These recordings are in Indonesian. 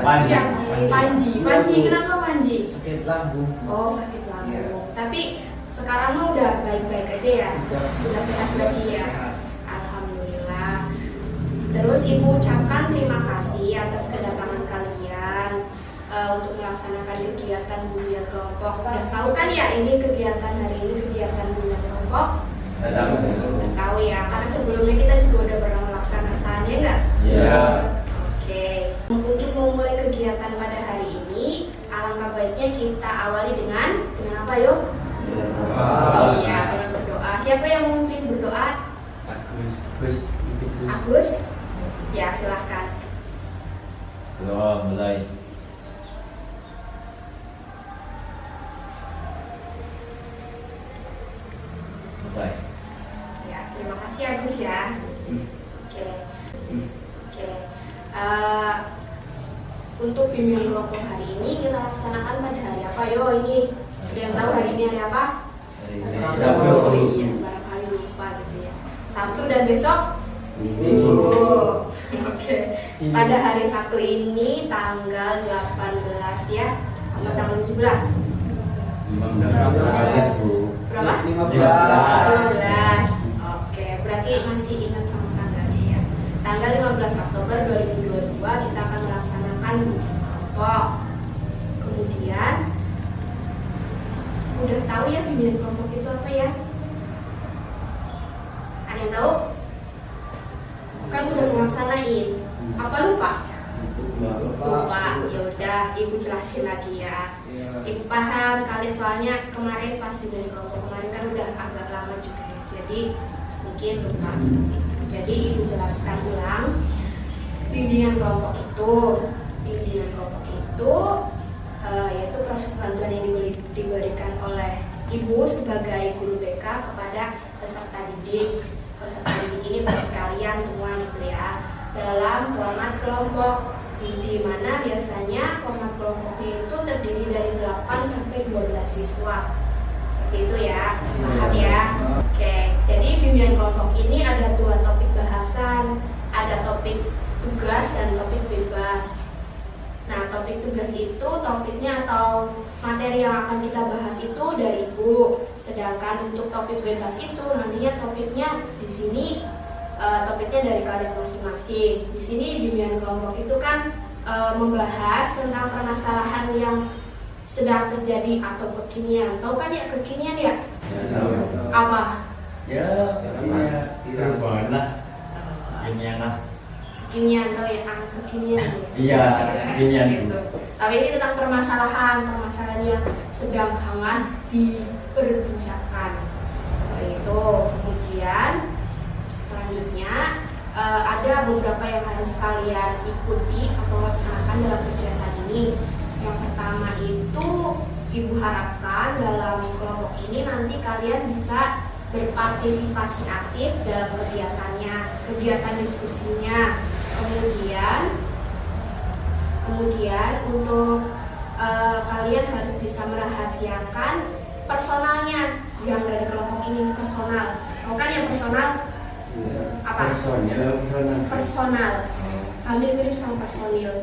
Siap, Panji. Panji, kenapa Panji? Sakit lambung. Oh, sakit lambung. Tapi sekarang mah udah baik-baik aja ya? Udah sehat lagi ya? Alhamdulillah. Terus Ibu ucapkan terima kasih atas kedatangan kalian untuk melaksanakan kegiatan bimbingan kelompok. Udah tahu kan ya ini kegiatan hari ini, kegiatan bimbingan kelompok? Udah tahu ya, karena sebelumnya kita juga udah pernah melaksanakannya nggak? Iya. Oke. Untuk memulai kegiatan pada hari ini, alangkah baiknya kita awali dengan apa yuk? Iya, dengan berdoa. Siapa yang memimpin berdoa? Agus. Ya, silahkan. Doa mulai. Selesai. Ya, terima kasih Agus ya. Oke. Oke. Untuk bimbingan kelompok hari ini kita laksanakan pada hari apa yo ini? Ada yang tahu hari ini hari apa? Sabtu. Oh iya, barangkali lupa gitu ya. Sabtu dan besok Minggu. Oke. Pada hari Sabtu ini tanggal 18 ya, sama tanggal 17. 15, Bu. Berapa? 15. 15. Oke, berarti masih ingat sama tanggalnya ya. Tanggal 15 Oktober 2022 kita akan melaksanakan bimbingan kelompok. Kemudian udah tahu ya bimbingan kelompok itu apa ya? Ada yang tahu? Kan udah melaksanain. Apa lupa? Lupa. Ya udah, Ibu jelasin lagi ya. Ibu paham kalian soalnya kemarin pas bimbingan kelompok kemarin kan udah agak lama juga ya. Jadi mungkin lupa seperti itu. Jadi Ibu jelaskan ulang. Bimbingan kelompok itu yaitu proses bantuan yang diberikan oleh Ibu sebagai guru BK kepada peserta didik. Peserta didik ini bagi kalian semua gitu ya, dalam format kelompok, di mana biasanya format kelompoknya itu terdiri dari 8 sampai 12 siswa. Seperti itu ya, paham ya? Oke, jadi bimbingan kelompok ini ada 2 topik bahasan, ada topik tugas dan topik bebas. Nah, topik tugas itu topiknya atau materi yang akan kita bahas itu dari Ibu. Sedangkan untuk topik bebas itu nantinya topiknya di sini topiknya dari kalian masing-masing. Di sini bimbingan kelompok itu kan membahas tentang permasalahan yang sedang terjadi atau kekinian. Tahu kan ya kekinian ya? Apa? Ya, perubahan lah. Kekinian lah. Kekinian atau ya kekinian ya? Iya, kekinian. Gitu. Tapi ini tentang permasalahan yang sedang hangat diperbincangkan. Seperti itu. Kemudian selanjutnya ada beberapa yang harus kalian ikuti atau laksanakan dalam kegiatan ini. Yang pertama itu Ibu harapkan dalam kelompok ini nanti kalian bisa berpartisipasi aktif dalam kegiatannya, kegiatan diskusinya. Kemudian untuk kalian harus bisa merahasiakan personalnya yang dari kelompok ini personal. Bukan yang personal? Apa? Personal. Hampir mirip sama personil,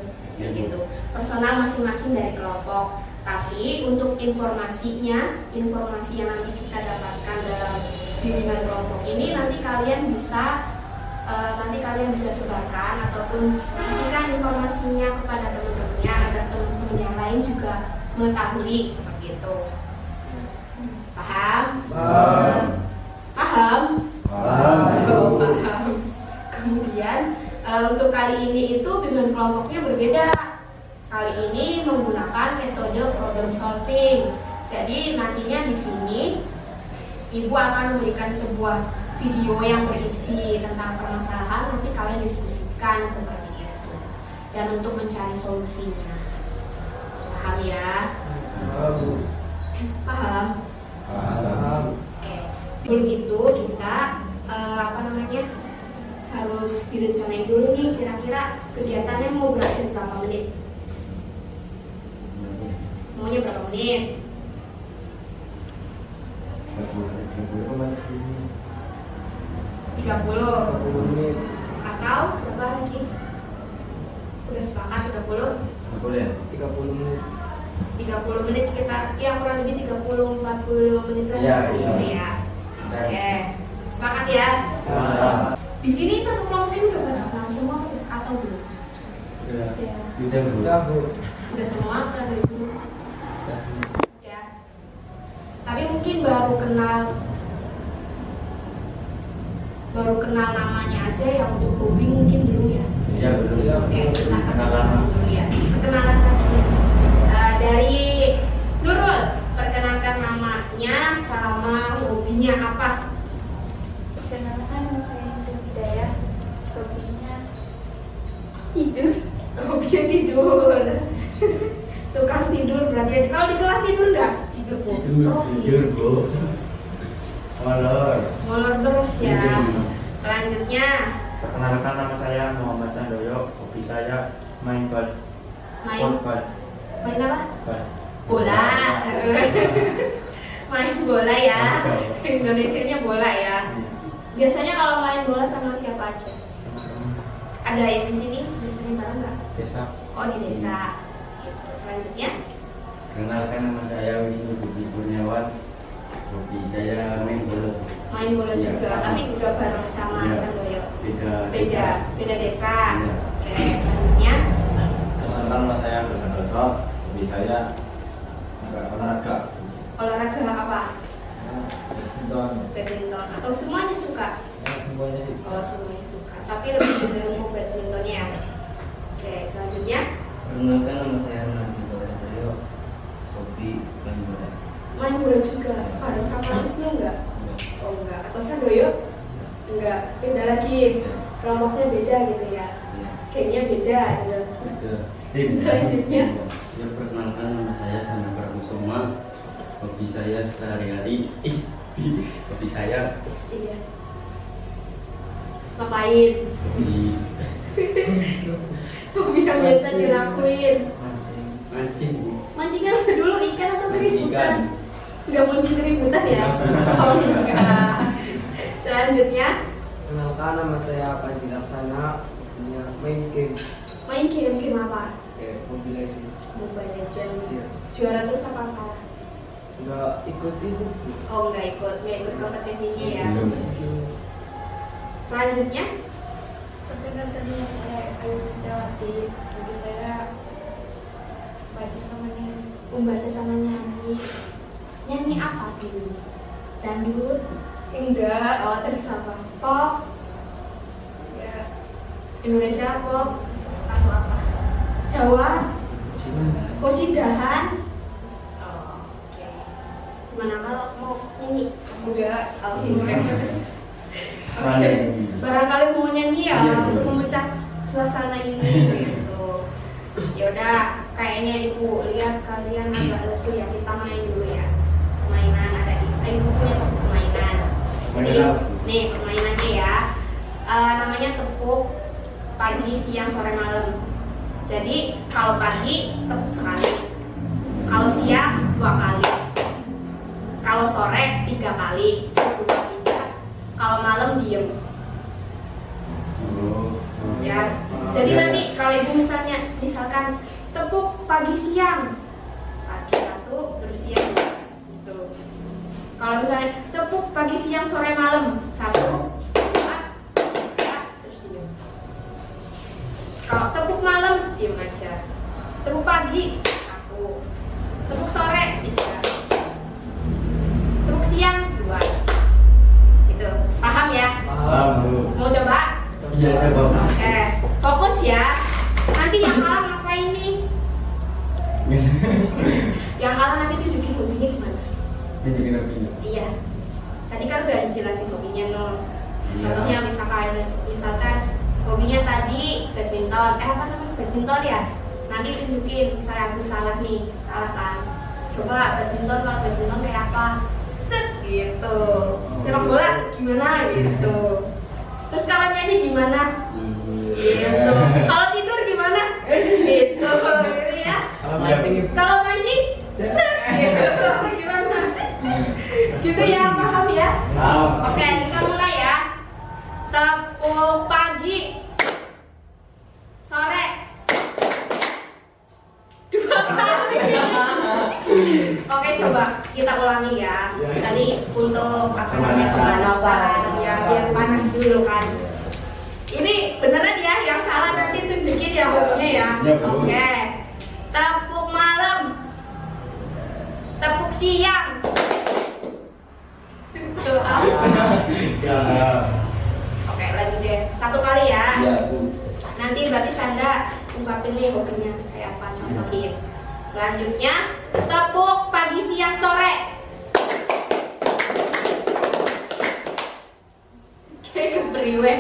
gitu. Personal masing-masing dari kelompok. Tapi untuk informasi yang nanti kita dapatkan dalam bimbingan kelompok ini nanti kalian bisa sebarkan ataupun kasihkan informasinya kepada teman-temannya agar teman-teman yang lain juga mengetahui seperti itu. Paham? Paham? Kemudian untuk kali ini itu bimbingan kelompoknya berbeda. Kali ini menggunakan metode problem solving. Jadi nantinya di sini Ibu akan memberikan sebuah video yang berisi tentang permasalahan, nanti kalian diskusikan seperti itu. Dan untuk mencari solusinya. Paham ya? Paham? Oke. Sebelum itu kita harus direncanain dulu nih kira-kira kegiatannya mau berakhir berapa menit? Maunya berapa menit? 30 menit atau berapa lagi? Udah sepakat 30? 30 menit. 30 menit sekitar, ya kurang lebih 30-45 menit lah. Iya, gitu iya. ya. Oke, sepakat ya. Di sini satu kelompok ini udah pada kenal semua atau belum? Ya. Ya. Udah Bu. Udah, Bu. Udah semua kan dulu. Ya. Tapi mungkin baru kenal namanya aja ya, untuk hobi mungkin belum ya. Iya belum. Oke, kita Kenalan. dulu ya. Perkenalan tadi. Dari Nurul, perkenalkan namanya sama hobinya apa? Perkenalkan, nama saya Nurul Hidayah. Hobinya Tidur. Hobinya tidur. Tukang tidur berarti. Kalau di kelas tidur enggak? Tidur Bu. Oh, Tidur Bu. Molor. Molor terus ya. Tidur. Selanjutnya Perkenalkan, nama saya Muhammad Sandoyo. Hobi saya main bal. main Bal. apa? Bal. Bola. Main bola ya. Indonesianya bola ya. Biasanya kalau main bola sama siapa aja? Teman-teman Ada yang di sini biasanya bareng nggak? desa. Oh di desa. Gitu. Selanjutnya Kenalkan nama saya Wisnu Budi Kurniawan. Hobi saya main bola. main bola Iya, juga, sama. tapi juga bareng sama Iya. Sandoyo. Beda. Beda desa. Iya. Oke, selanjutnya Perkenalkan, nama saya Sandoso. Hobi saya olahraga. olahraga apa? Badminton. Badminton atau semuanya suka? Ya, semuanya itu. Oh semuanya suka, tapi lebih cenderung ke badmintonnya. Oke, selanjutnya Perkenalkan nama saya Ronaldo Borasayo. Hobi main bola. main bola juga. Bareng sama Wisnu enggak? Oh enggak. Atau Sandoyo? Enggak. Beda lagi. Kelompoknya beda gitu ya. Kayaknya beda gitu. Selanjutnya Ya, perkenalkan nama saya Sandra Pramusoma. Hobi saya sehari-hari. Hobi saya iya. Ngapain? di Hobi yang biasa dilakuin. mancing. Mancingan dulu ikan atau Mancing keributan? ikan. Enggak mancing keributan ya? Oh enggak. Selanjutnya Kenalkan, nama saya Panji Laksana. Hobinya main game. main game apa? Mobile Legends. Mobile Legends. Iya. Juara terus apa kalah? Enggak ikut itu. Oh enggak ikut kompetisinya ya. Belum. Selanjutnya perkenalkan, nama saya Ayu Setiawati. Hobi saya baca sama nyanyi. membaca sama nyanyi. Nyanyi apa dulu? Dangdut? Enggak. Oh terus apa? Pop? Ya, Indonesia pop? Atau apa? Jawa? Kosidahan? Oh, oke. Gimana kalau mau nyanyi? Enggak. Oh, enggak. Oke. Barangkali mau nyanyi ya Iya, untuk iya. memecah suasana ini gitu. Ya udah, kayaknya ibu lihat kalian agak lesu ya, kita main dulu ya. Permainan ada ibu punya satu permainan. Jadi Permainan apa? nih permainannya ya. Namanya tepuk pagi, siang, sore, malam. Jadi kalau pagi tepuk sekali, kalau siang 2 kali, kalau sore 3 kali, 2, 3. Kalau malam diem. Ya, jadi nanti kalau ibu misalkan tepuk pagi siang, pagi 1 terus siang gitu. Kalau misalnya tepuk pagi siang sore malam 1, 2, 3 terus diem. Kalau tepuk malam diem aja. Tepuk pagi 1, tepuk sore 3, tepuk siang 2. Gitu. Paham ya? Paham Bu. Mau coba? Iya coba. Oke, fokus ya. Nanti yang kalah ngapain nih? Yang kalah nanti tunjukin hobinya gimana? Tunjukin hobinya. Iya. Tadi kan udah dijelasin hobinya Nol. Iya. Contohnya misalkan hobinya tadi badminton. Apa namanya badminton ya? Nanti tunjukin. Misalnya aku salah nih, salah kan? Coba badminton, kalau badminton kayak apa? Set gitu. Sepak bola gimana gitu. Terus kalau nyanyi gimana? Gitu. Kalau tidur gimana? Gitu, gitu ya. Kalau mancing itu Kalau mancing, set gitu. Gimana? Gitu ya, paham ya? Paham. Oke, kita mulai ya. Tepuk pagi, sore, coba kita ulangi ya. Tadi untuk apa namanya pemanasan, ya biar panas dulu kan. Ini beneran ya, yang salah nanti tunjukin ya hobinya ya. Ya, Bu. Oke. Tepuk malam, tepuk siang. Tuh, ah. Ya. Oke, lagi deh. Satu kali ya. Ya, Bu. Nanti berarti Sanda ungkapin nih hobinya kayak apa, contohin. Selanjutnya, tepuk pagi, siang, sore. Kayak kepriwe.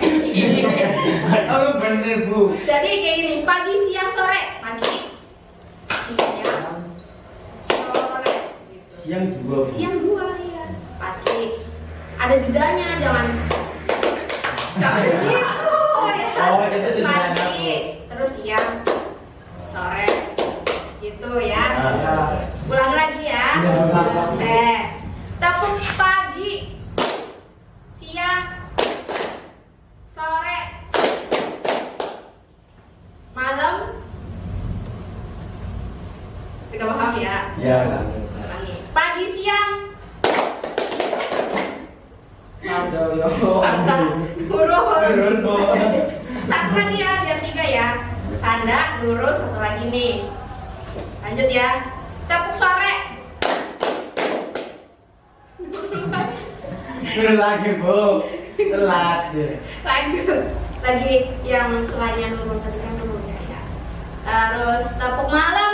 Oh bener Bu. Jadi kayak gini, pagi, siang, sore. Pagi, siang, sore. Yang dua Bu. Siang 2 ya. Pagi. Ada jedanya, jangan gitu ya. Oh, itu jedanya, Pagi, terus siang, sore. Gitu ya. Ulang lagi ya. Tepuk pagi, siang, sore, malam. Udah paham ya? Ya. Ulangi. Pagi, siang, Sandoyo. Santa, Nurul. Nurul, Bu. Satu lagi ya, biar 3 ya. Sanda, Nurul, satu lagi nih. Lanjut ya. Tepuk sore. Udah lagi Bu. Telat deh. Lanjut. Lagi yang selainnya Nurul tadi kan Nurul ya. Terus tepuk malam.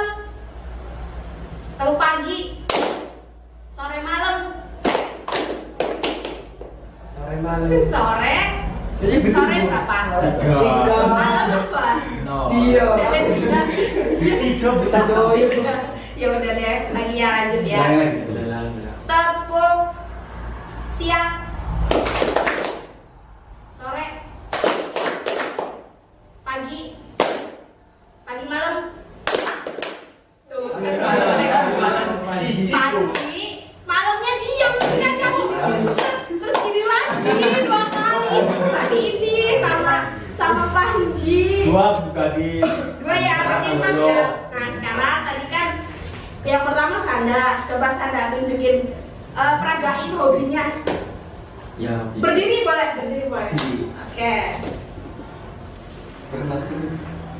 Tepuk pagi. Sore malam. Sore malam. Sore. Jadi betul, Sore Bu. berapa? 3. Malam apa? No. Dia. Tiga Bu. Sandoyo. Ya udah deh, lagi ya lanjut ya. Ulang. Tepuk siang, sore, pagi, pagi malam. Tuh, pagi, malamnya diam kan kamu. Terus gini lagi 2 kali sama ini sama Panji. Dua buka di. 2 ya, berarti 4 ya. Nah sekarang tadi kan yang pertama Sanda, coba Sanda tunjukin, peragain hobinya. Ya, bisa. Berdiri boleh, berdiri boleh. Oke, Perkenalkan.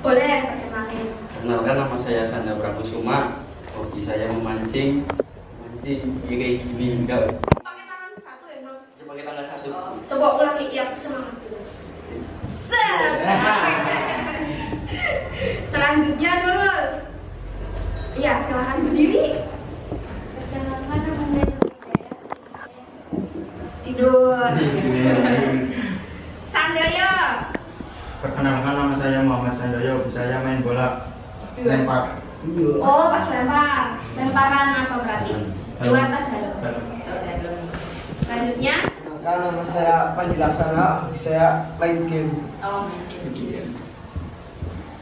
boleh perkenalkan. Perkenalkan, nama saya Sanda Prakusuma. Hobi saya memancing. Mancing ya kayak gini enggak. Pakai tangan satu ya bro. Coba kita nggak satu. Coba ulangi yang semangat dulu. Set. Selanjutnya dulu. Iya, silahkan berdiri. Perkenalkan nama saya Tidur. Sandoyo. Perkenalkan nama saya Muhammad Sandoyo. Hobi saya main bola. Lempar. Oh, pas lempar. Lemparan apa berarti? Luar atau dalam? Dalam. Selanjutnya. Perkenalkan nama saya Panji Laksana. Hobi saya main game. Oh, main game.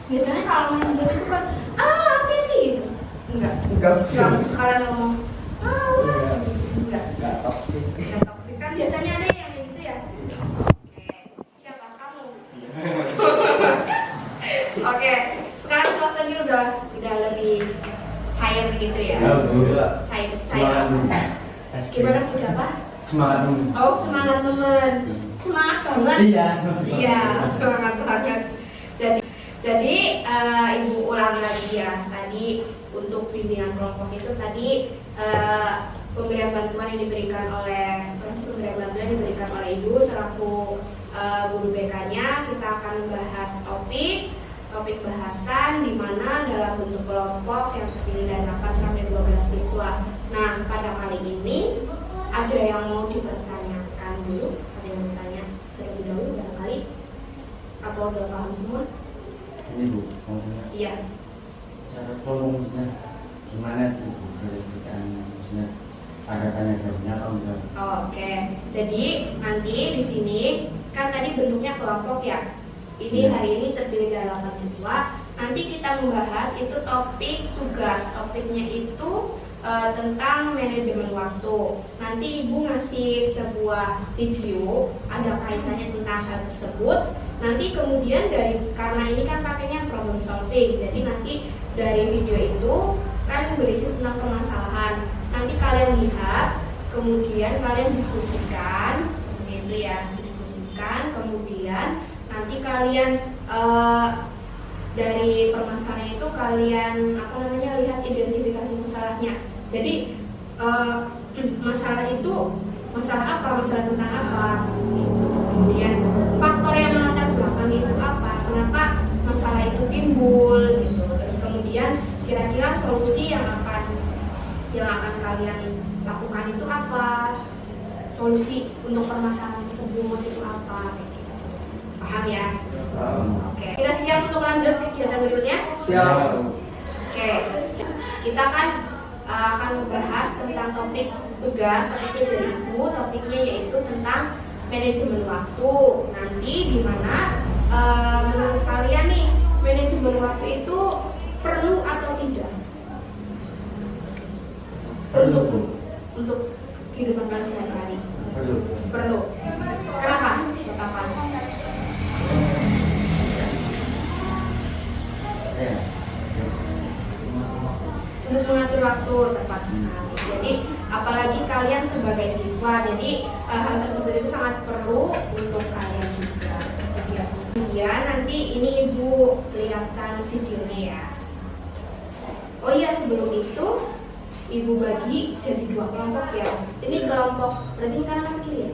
Biasanya kalau main game itu kan, aktif. Enggak. Yang sekarang ngomong, ulas. Enggak. Gak toksik. Enggak toksik kan biasanya ada yang kayak gitu ya. Oke, siapa kamu? Oke, sekarang suasananya udah lebih cair gitu ya. Cair. Gimana apa? Semangat dulu. Oh, semangat teman. Semangat banget. Iya. Iya, semangat banget. Jadi Ibu ulang lagi ya. Tadi untuk bimbingan kelompok itu tadi pemberian bantuan yang diberikan oleh Ibu selaku guru BK-nya. Kita akan membahas topik bahasan di mana dalam bentuk kelompok yang terdiri dari 8 sampai 12 siswa. Nah, pada kali ini ada yang mau dipertanyakan dulu, ada yang bertanya terlebih dahulu barangkali, atau udah paham semua? Ini Bu. Iya. Cara kelompoknya gimana tuh Bu? Dari maksudnya ada tanya jawabnya atau enggak? Oke. Jadi nanti di sini kan tadi bentuknya kelompok ya. Ini hari ini terdiri dari 8 siswa. Nanti kita membahas itu topik tugas. Topiknya itu tentang manajemen waktu. Nanti Ibu ngasih sebuah video ada kaitannya tentang hal tersebut. Nanti kemudian karena ini kan pakainya problem solving, jadi nanti dari video itu kan berisi tentang permasalahan. Nanti lihat, kemudian kalian diskusikan, seperti itu ya, diskusikan, kemudian nanti kalian dari permasalahan itu kalian lihat identifikasi masalahnya. Jadi masalah itu masalah apa, masalah tentang apa, seperti itu. Kemudian faktor yang melatar belakang itu apa, kenapa masalah itu timbul, gitu. Terus kemudian kira-kira solusi yang akan kalian lakukan itu apa, solusi untuk permasalahan tersebut itu apa, gitu. Paham ya? Oke. Kita siap untuk lanjut ke kegiatan berikutnya? Siap. Oke. Kita kan akan membahas tentang topik tugas, topiknya dari Ibu, topiknya yaitu tentang manajemen waktu. Nanti di mana menurut kalian nih, manajemen waktu itu perlu atau tidak? Untuk kehidupan kalian sehari-hari. Perlu. Kenapa? Kenapa? Untuk mengatur waktu tepat sekali. Jadi apalagi kalian sebagai siswa, jadi hal tersebut itu sangat perlu untuk kalian juga. Kemudian nanti ini Ibu lihatkan videonya ya. Oh iya, sebelum itu Ibu bagi jadi 2 kelompok ya. Ini kelompok, berarti kanan atau kiri ya?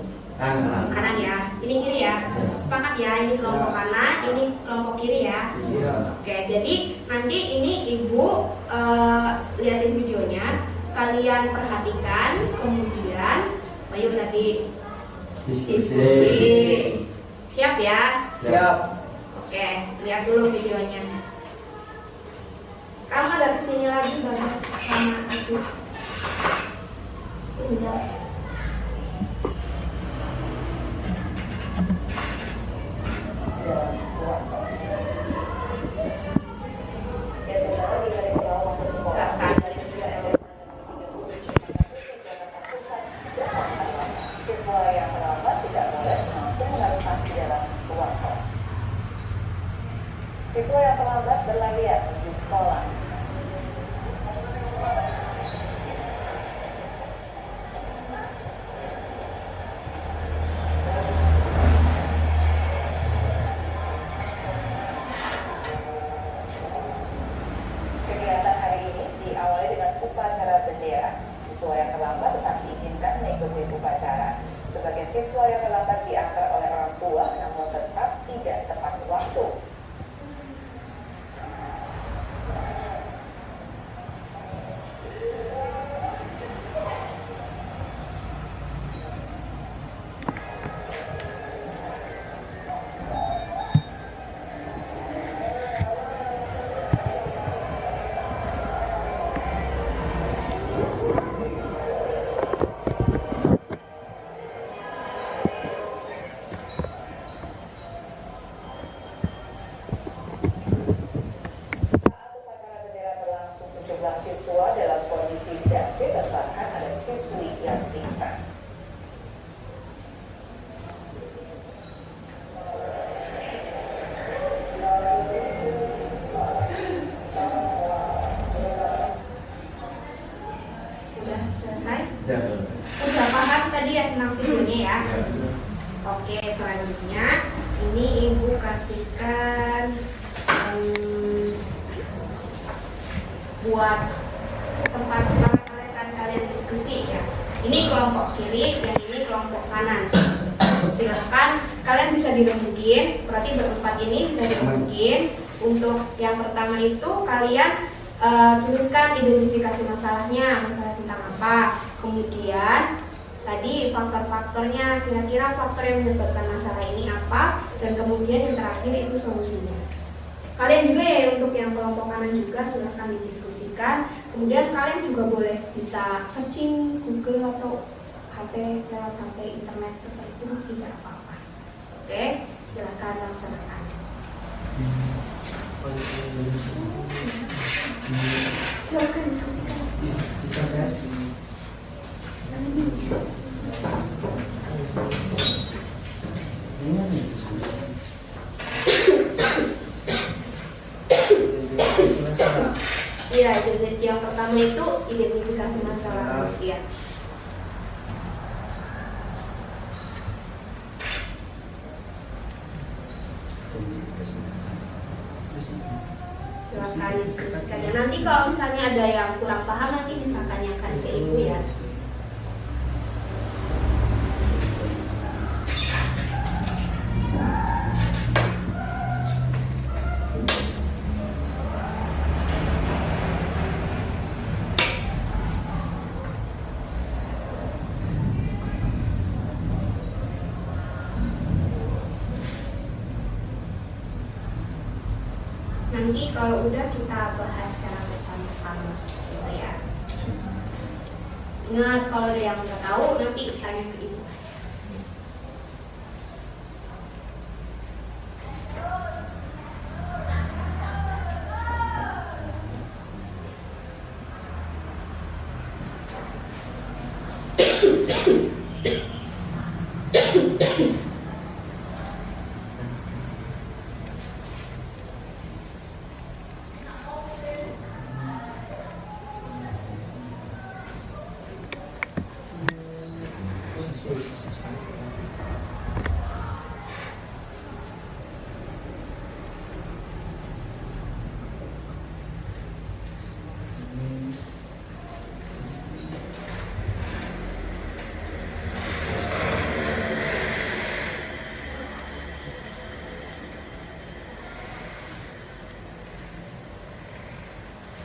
Kanan ya, ini kiri ya. Sepakat ya, ini kelompok kanan, ini kelompok kiri ya. Oke, jadi nanti ini Ibu lihatin videonya, kalian perhatikan, kemudian ayo nanti diskusi. Siap ya? Siap. Oke, lihat dulu videonya. Kamu agak kesini lagi bahas sama aku. Udah. Siswa yang terlambat berlarian menuju sekolah. Kegiatan hari ini diawali dengan upacara bendera. Siswa yang terlambat tetap diizinkan mengikuti upacara. Sebagian siswa yang terlambat diantar oleh orang tua, namun tetap tidak tepat waktu. Siswa dalam kondisi tidak fit dan bahkan ada siswi yang pingsan. Udah selesai? Udah paham tadi ya tentang videonya ya? Oke, selanjutnya ini Ibu kasihkan buat tempat kalian diskusi ya. Ini kelompok kiri, yang ini kelompok kanan. Silakan kalian bisa dirembukin, berarti berempat ini bisa dirembukin. Untuk yang pertama itu kalian tuliskan identifikasi masalahnya, masalah tentang apa. Kemudian tadi faktor-faktornya, kira-kira faktor yang menyebabkan masalah ini apa, dan kemudian yang terakhir itu solusinya. Kalian juga ya, untuk yang kelompok kanan juga silahkan didiskusikan. Kemudian kalian juga boleh bisa searching Google atau HP, lewat HP internet seperti itu, tidak apa-apa. Oke, silahkan laksanakan. Silahkan diskusikan. Iya, jadi yang pertama itu identifikasi masalah. Ya. Silakan diskusikan ya. Nanti kalau misalnya ada yang kurang paham nanti bisa tanyakan ke ibu ya. Nanti kalau udah kita bahas secara bersama-sama seperti itu ya. Ingat kalau ada yang nggak tahu nanti tanya ke ibu aja.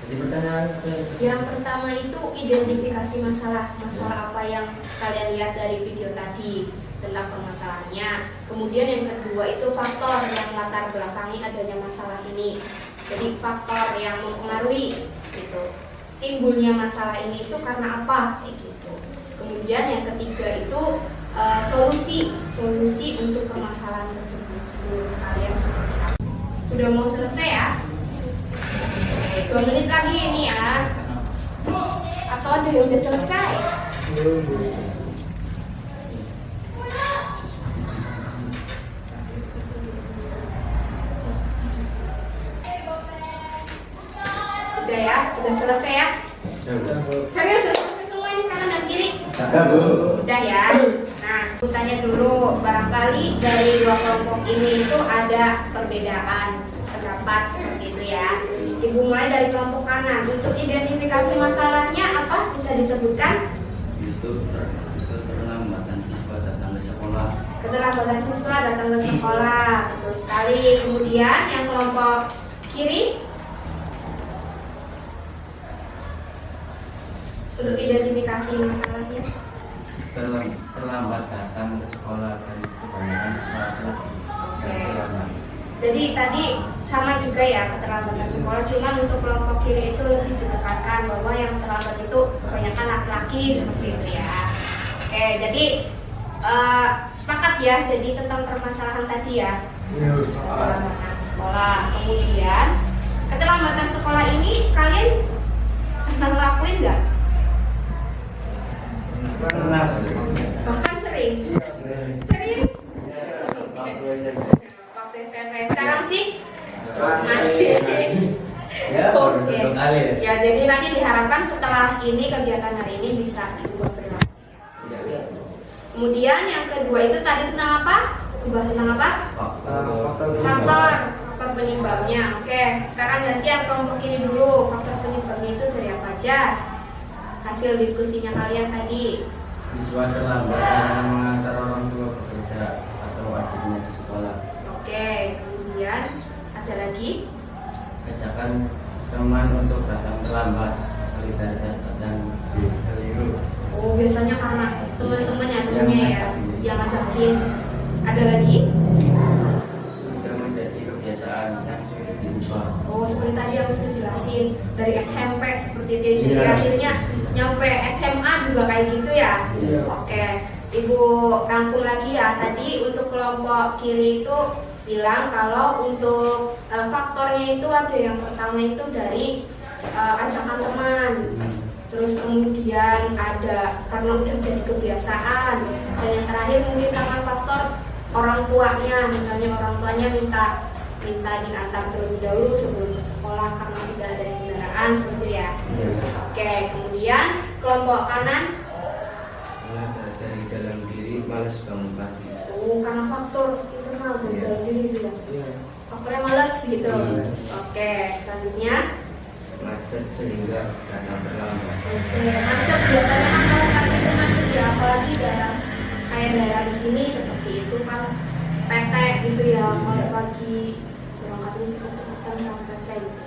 Jadi pertanyaan Yang pertama itu identifikasi masalah apa yang kalian lihat dari video tadi tentang permasalahannya. Kemudian yang kedua itu faktor yang latar belakangi adanya masalah ini. Jadi faktor yang mempengaruhi gitu. Timbulnya masalah ini itu karena apa gitu. Kemudian yang ketiga itu solusi untuk permasalahan tersebut. Menurut kalian seperti apa? Sudah mau selesai ya? 2 menit lagi ini ya. Atau ada yang udah selesai? Udah ya? Udah selesai ya? Serius selesai semua ini kanan dan kiri? Udah ya? Nah, aku tanya dulu, barangkali dari dua kelompok ini itu ada perbedaan pendapat seperti itu ya. Ibu mulai dari kelompok kanan. Untuk identifikasi masalahnya apa? Bisa disebutkan? Itu keterlambatan siswa datang ke sekolah. Keterlambatan siswa datang ke sekolah. Betul sekali. Kemudian yang kelompok kiri, untuk identifikasi masalahnya. Terlambat datang ke sekolah dan kebanyakan siswa terlambat. Jadi tadi sama juga ya keterlambatan sekolah, cuman untuk kelompok kiri itu lebih ditekankan bahwa yang terlambat itu kebanyakan laki-laki seperti itu ya. Oke, jadi sepakat ya. Jadi tentang permasalahan tadi ya. Keterlambatan sekolah. Kemudian keterlambatan sekolah ini kalian pernah ngelakuin nggak? Pernah. Bahkan sering. Serius? Waktu SMP. Sekarang sih masih. Ya, baru Oke. 1 kali ya. Ya, jadi nanti diharapkan setelah ini kegiatan hari ini bisa diubah perilaku. Kemudian yang kedua itu tadi tentang apa? Ubah tentang apa? Faktor penyebabnya. Oke, sekarang ganti yang kelompok ini dulu. Faktor penyebabnya itu dari apa aja? Hasil diskusinya kalian tadi. Siswa terlambat karena mengantar orang tua bekerja atau adiknya ke sekolah. Oke, kemudian ada lagi. Ajakan teman untuk datang terlambat, solidaritas dan keliru. Oh, biasanya karena teman-temannya ya yang ngajakin. Ada lagi? Sudah menjadi kebiasaan yang sulit diubah. Oh, seperti tadi yang saya jelasin dari SMP seperti itu. Jadi Iya. akhirnya nyampe SMA juga kayak gitu ya. Iya. Oke, Ibu rangkum lagi ya. Tadi untuk kelompok kiri itu bilang kalau untuk faktornya itu ada yang pertama itu dari ajakan teman. Terus kemudian ada karena udah jadi kebiasaan. Dan yang terakhir mungkin karena faktor orang tuanya, misalnya orang tuanya minta diantar terlebih dahulu sebelum ke sekolah karena tidak ada kendaraan seperti ya. Oke, kemudian kelompok kanan. Dari dalam diri malas bangun pagi. Oh, karena faktor internal dari dalam diri itu ya. Iya. faktornya males gitu. Oke, selanjutnya Macet sehingga karena terlambat. oke, macet biasanya kan kalau pagi itu macet ya, apalagi daerah kayak daerah di sini seperti itu kan petek gitu ya, kalau pagi berangkatnya cepet-cepetan sama petek gitu.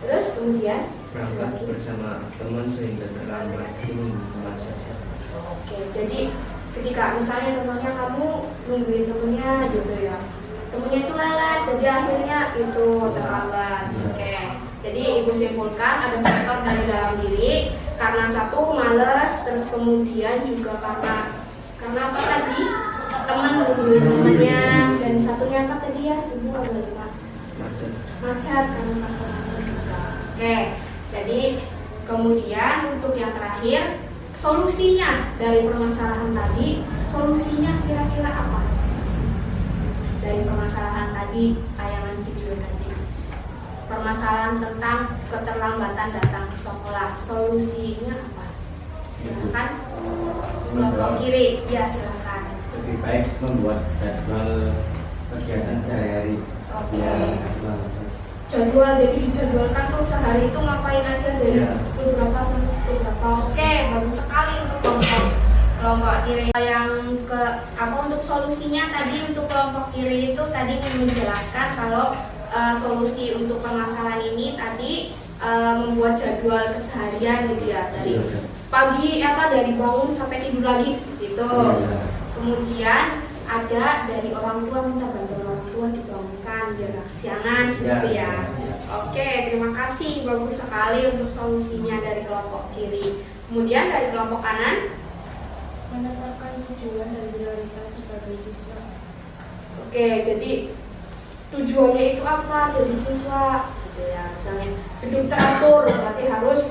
Terus kemudian Berangkat bersama teman sehingga terlambat macet. oke, jadi ketika misalnya contohnya kamu nungguin temennya gitu ya, temennya itu lelet, jadi akhirnya itu terlambat. Oke, jadi ibu simpulkan ada faktor dari dalam diri, karena satu males, terus kemudian juga karena apa tadi, teman nungguin temennya, dan satunya apa tadi ya ibu ada lupa, Macet. macet, karena faktor macet juga. Oke, jadi kemudian untuk yang terakhir, solusinya dari permasalahan tadi, solusinya kira-kira apa? Dari permasalahan tadi, tayangan video tadi, permasalahan tentang keterlambatan datang ke sekolah, solusinya apa? Silakan. Kelompok kiri, ya silakan. Lebih baik membuat jadwal kegiatan sehari-hari. Oke. Jadwal, jadi dijadwalkan tuh sehari itu ngapain aja dari pukul berapa sampai pukul berapa. Oke, bagus sekali untuk kelompok kiri. Yang ke apa untuk solusinya tadi untuk kelompok kiri itu tadi menjelaskan kalau solusi untuk permasalahan ini tadi membuat jadwal keseharian gitu ya, dari pagi dari bangun sampai tidur lagi seperti itu. Kemudian ada dari orang tua, minta bantuan orang tua dibangunkan biar gak kesiangan seperti ya. Oke, terima kasih, bagus sekali untuk solusinya dari kelompok kiri. Kemudian dari kelompok kanan, menetapkan tujuan dan prioritas sebagai siswa. oke, jadi tujuannya itu apa jadi siswa gitu ya, misalnya hidup teratur berarti harus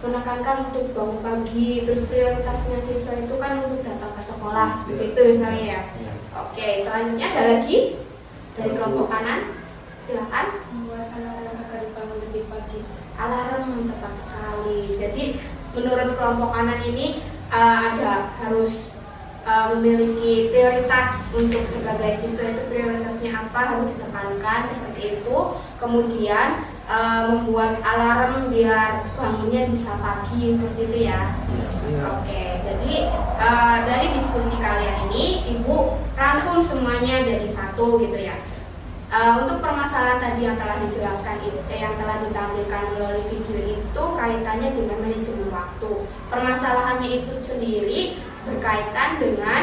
menekankan untuk bangun pagi, terus prioritasnya siswa itu kan untuk datang ke sekolah seperti itu misalnya ya. Oke, selanjutnya ada lagi dari kelompok kanan, silakan. Membuat alarm agar dibangun lebih pagi. Alarm tepat sekali. Jadi menurut kelompok kanan ini harus memiliki prioritas untuk sebagai siswa, itu prioritasnya apa harus ditekankan seperti itu. Kemudian membuat alarm biar bangunnya bisa pagi seperti itu ya. Oke, jadi dari diskusi kalian ini ibu rangkum semuanya jadi satu gitu ya. Untuk permasalahan tadi yang telah dijelaskan itu, yang telah ditampilkan melalui video itu kaitannya dengan manajemen waktu. Permasalahannya itu sendiri berkaitan dengan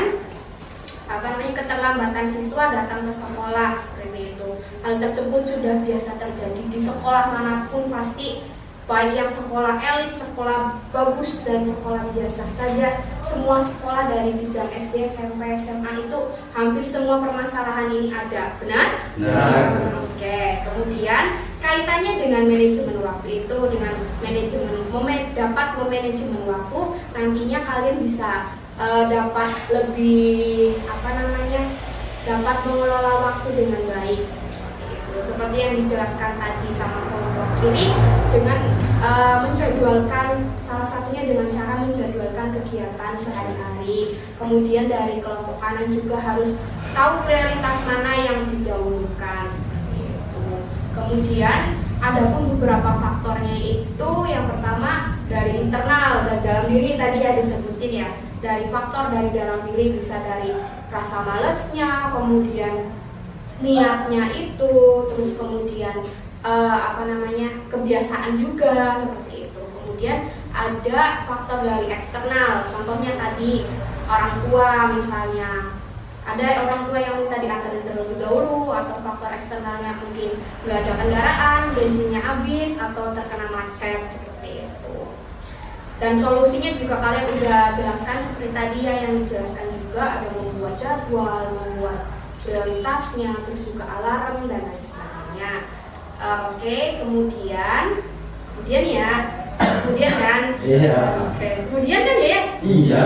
keterlambatan siswa datang ke sekolah seperti itu. Hal tersebut sudah biasa terjadi di sekolah manapun pasti, baik yang sekolah elit, sekolah bagus, dan sekolah biasa saja. Semua sekolah dari jenjang SD, SMP, SMA itu hampir semua permasalahan ini ada. Benar? Benar. Oke, kemudian kaitannya dengan manajemen waktu itu, dengan dapat memanajemen waktu, nantinya kalian bisa dapat lebih dapat mengelola waktu dengan baik seperti itu. Seperti yang dijelaskan tadi sama kelompok kiri, dengan menjadwalkan, salah satunya dengan cara menjadwalkan kegiatan sehari-hari. Kemudian dari kelompok kanan juga harus tahu prioritas mana yang didahulukan seperti itu. Kemudian adapun beberapa faktornya itu, yang pertama dari internal dan dalam diri tadi ada sebutin ya. Dari faktor dari dalam diri bisa dari rasa malesnya, kemudian niatnya itu, terus kemudian kebiasaan juga seperti itu. Kemudian ada faktor dari eksternal, contohnya tadi orang tua misalnya, ada orang tua yang minta diantarin terlebih dahulu, atau faktor eksternalnya mungkin nggak ada kendaraan, bensinnya habis, atau terkena macet seperti itu. Dan solusinya juga kalian udah jelaskan seperti tadi ya, yang dijelaskan juga ada membuat jadwal, membuat prioritasnya, terus juga alarm dan lain sebagainya. Oke, kemudian kan? Iya. Oke, kemudian kan ya? Iya.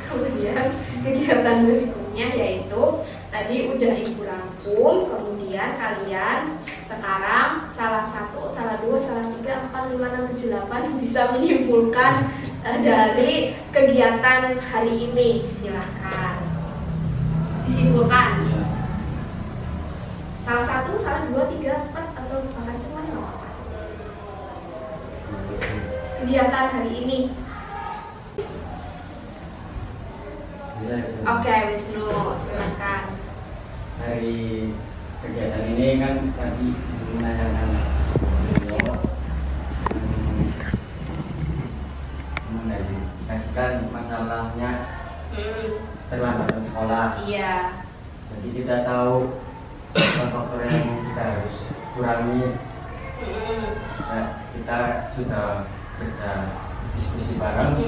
Kemudian kegiatan berikutnya yaitu tadi udah ibu rangkum, kemudian kalian sekarang salah 1, salah 2, salah 3, 4, 5, 6, 7, 8 bisa menyimpulkan dari kegiatan hari ini. Silahkan disimpulkan. Salah satu, salah dua, tiga, empat, atau bahkan semuanya. Kegiatan hari ini. Oke, Wisnu, silakan. Hari kegiatan ini kan tadi menanyakan mengklarifikasikan masalahnya terlambatan sekolah. Iya. Jadi kita tahu faktor yang kita harus kurangi. Nah, kita sudah kerja diskusi bareng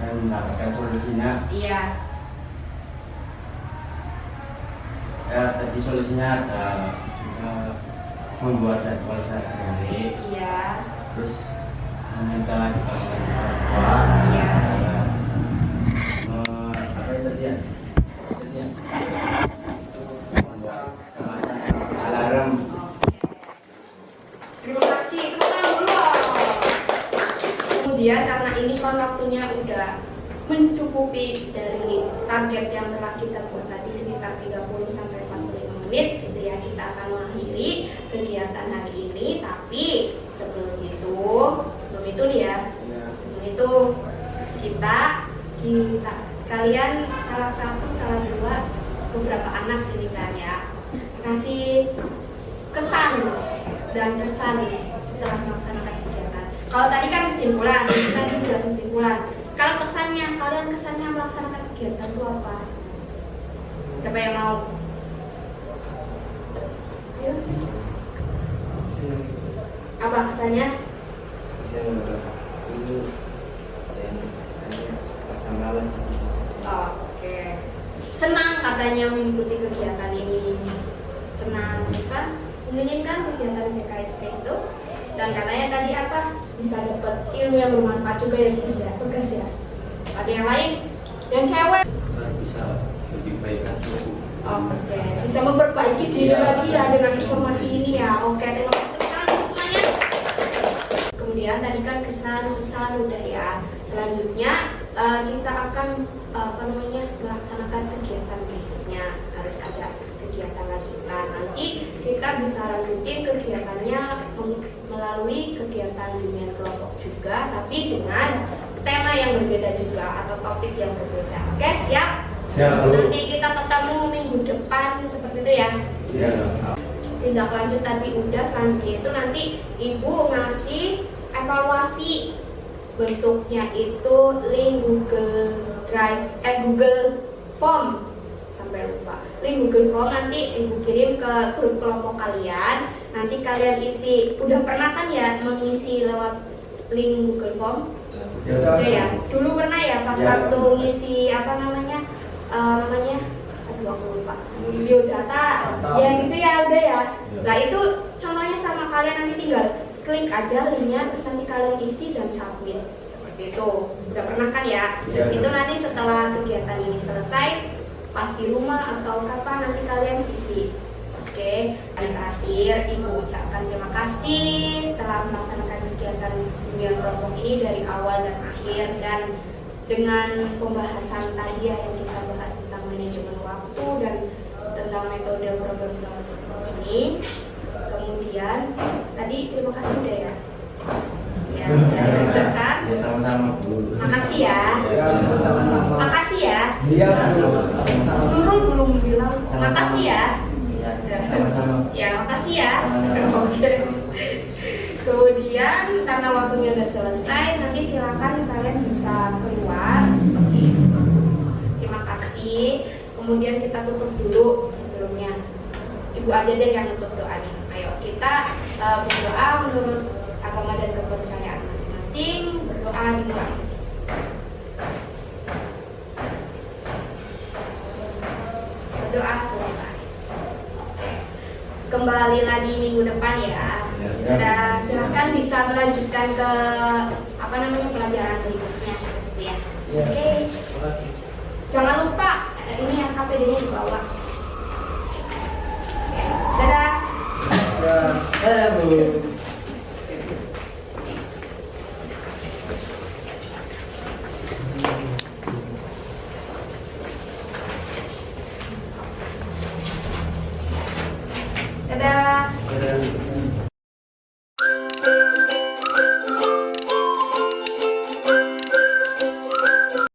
dan mendapatkan solusinya. Iya. Ya, tadi solusinya ada membuat jadwal sehari-hari. Iya. Terus meminta dibangun orang tua. Iya. Apa itu tadi ya? Alarm. Terima kasih, teman dulu. Kemudian karena ini kan waktunya udah mencukupi dari target yang telah kita buat tadi sekitar 30 sampai 45 menit gitu ya, kita akan mengakhiri kegiatan hari ini. Tapi sebelum itu nih ya, sebelum itu kita kalian salah satu, salah dua, beberapa anak ini kan ya, kasih kesan dan kesan setelah melaksanakan kegiatan. Kalau tadi kan kesimpulan, tadi sudah kesimpulan. Sekarang kesannya melaksanakan kegiatan itu apa? Siapa yang mau? Ayo. Apa kesannya? Bisa menambah ilmu dan hanya masalah. Oke. Senang katanya mengikuti kegiatan ini. Senang kan? Menginginkan kegiatan PKIP itu. Dan katanya tadi apa? Bisa dapat ilmu yang bermanfaat juga ya guys ya, tugas ya. Ada yang lain? Yang cewek? Bisa lebih baik lagi. Oke, bisa memperbaiki diri lagi ya dengan informasi ini ya. Oke, terima kasih semuanya. Kemudian tadi kan kesan udah ya. Selanjutnya kita akan melaksanakan kegiatan berikutnya. Harus ada kegiatan lanjutan. Nanti kita bisa lanjutin kegiatannya melalui kegiatan dunia kelompok juga, tapi dengan tema yang berbeda juga atau topik yang berbeda. Oke, siap? Siap. Nanti kita ketemu minggu depan seperti itu ya. Iya. Tindak lanjut tadi udah, selanjutnya itu nanti Ibu ngasih evaluasi. Bentuknya itu link Google Drive, Google Form, sampai lupa. Link Google Form nanti Ibu kirim ke grup kelompok kalian. Nanti kalian isi. Udah pernah kan ya mengisi lewat link Google Form? Udah ya. Dulu pernah ya pas waktu ngisi apa namanya? Aduh aku lupa. Biodata. Ya gitu ya, udah ya. Nah itu contohnya sama kalian, nanti tinggal klik aja linknya, terus nanti kalian isi dan submit. Seperti itu. Udah pernah kan ya? Itu nanti setelah kegiatan ini selesai, pas di rumah atau kapan nanti kalian isi. Oke, dan terakhir Ibu ucapkan terima kasih telah melaksanakan kegiatan dunia kelompok ini dari awal dan akhir, dan dengan pembahasan tadi ya yang kita bahas tentang manajemen waktu dan tentang metode program sama ini. Kemudian tadi terima kasih udah ya. Ya, ucapkan. Ya, sama-sama Bu. Makasih ya. Sama-sama. Makasih ya. Iya, Nurul belum bilang makasih ya. Sama-sama. Ya, makasih ya. Oke. Kemudian karena waktunya udah selesai, nanti silakan kalian bisa keluar seperti itu. Terima kasih. Kemudian kita tutup dulu sebelumnya. Ibu aja deh yang tutup doanya. Ayo kita berdoa menurut agama dan kepercayaan masing-masing. Berdoa dimulai. Berdoa selesai. Kembali lagi minggu depan ya. Dan silakan bisa melanjutkan ke pelajaran berikutnya seperti ya. Oke. Jangan lupa ini yang KPD-nya dibawa. Oke. Dadah. Bu.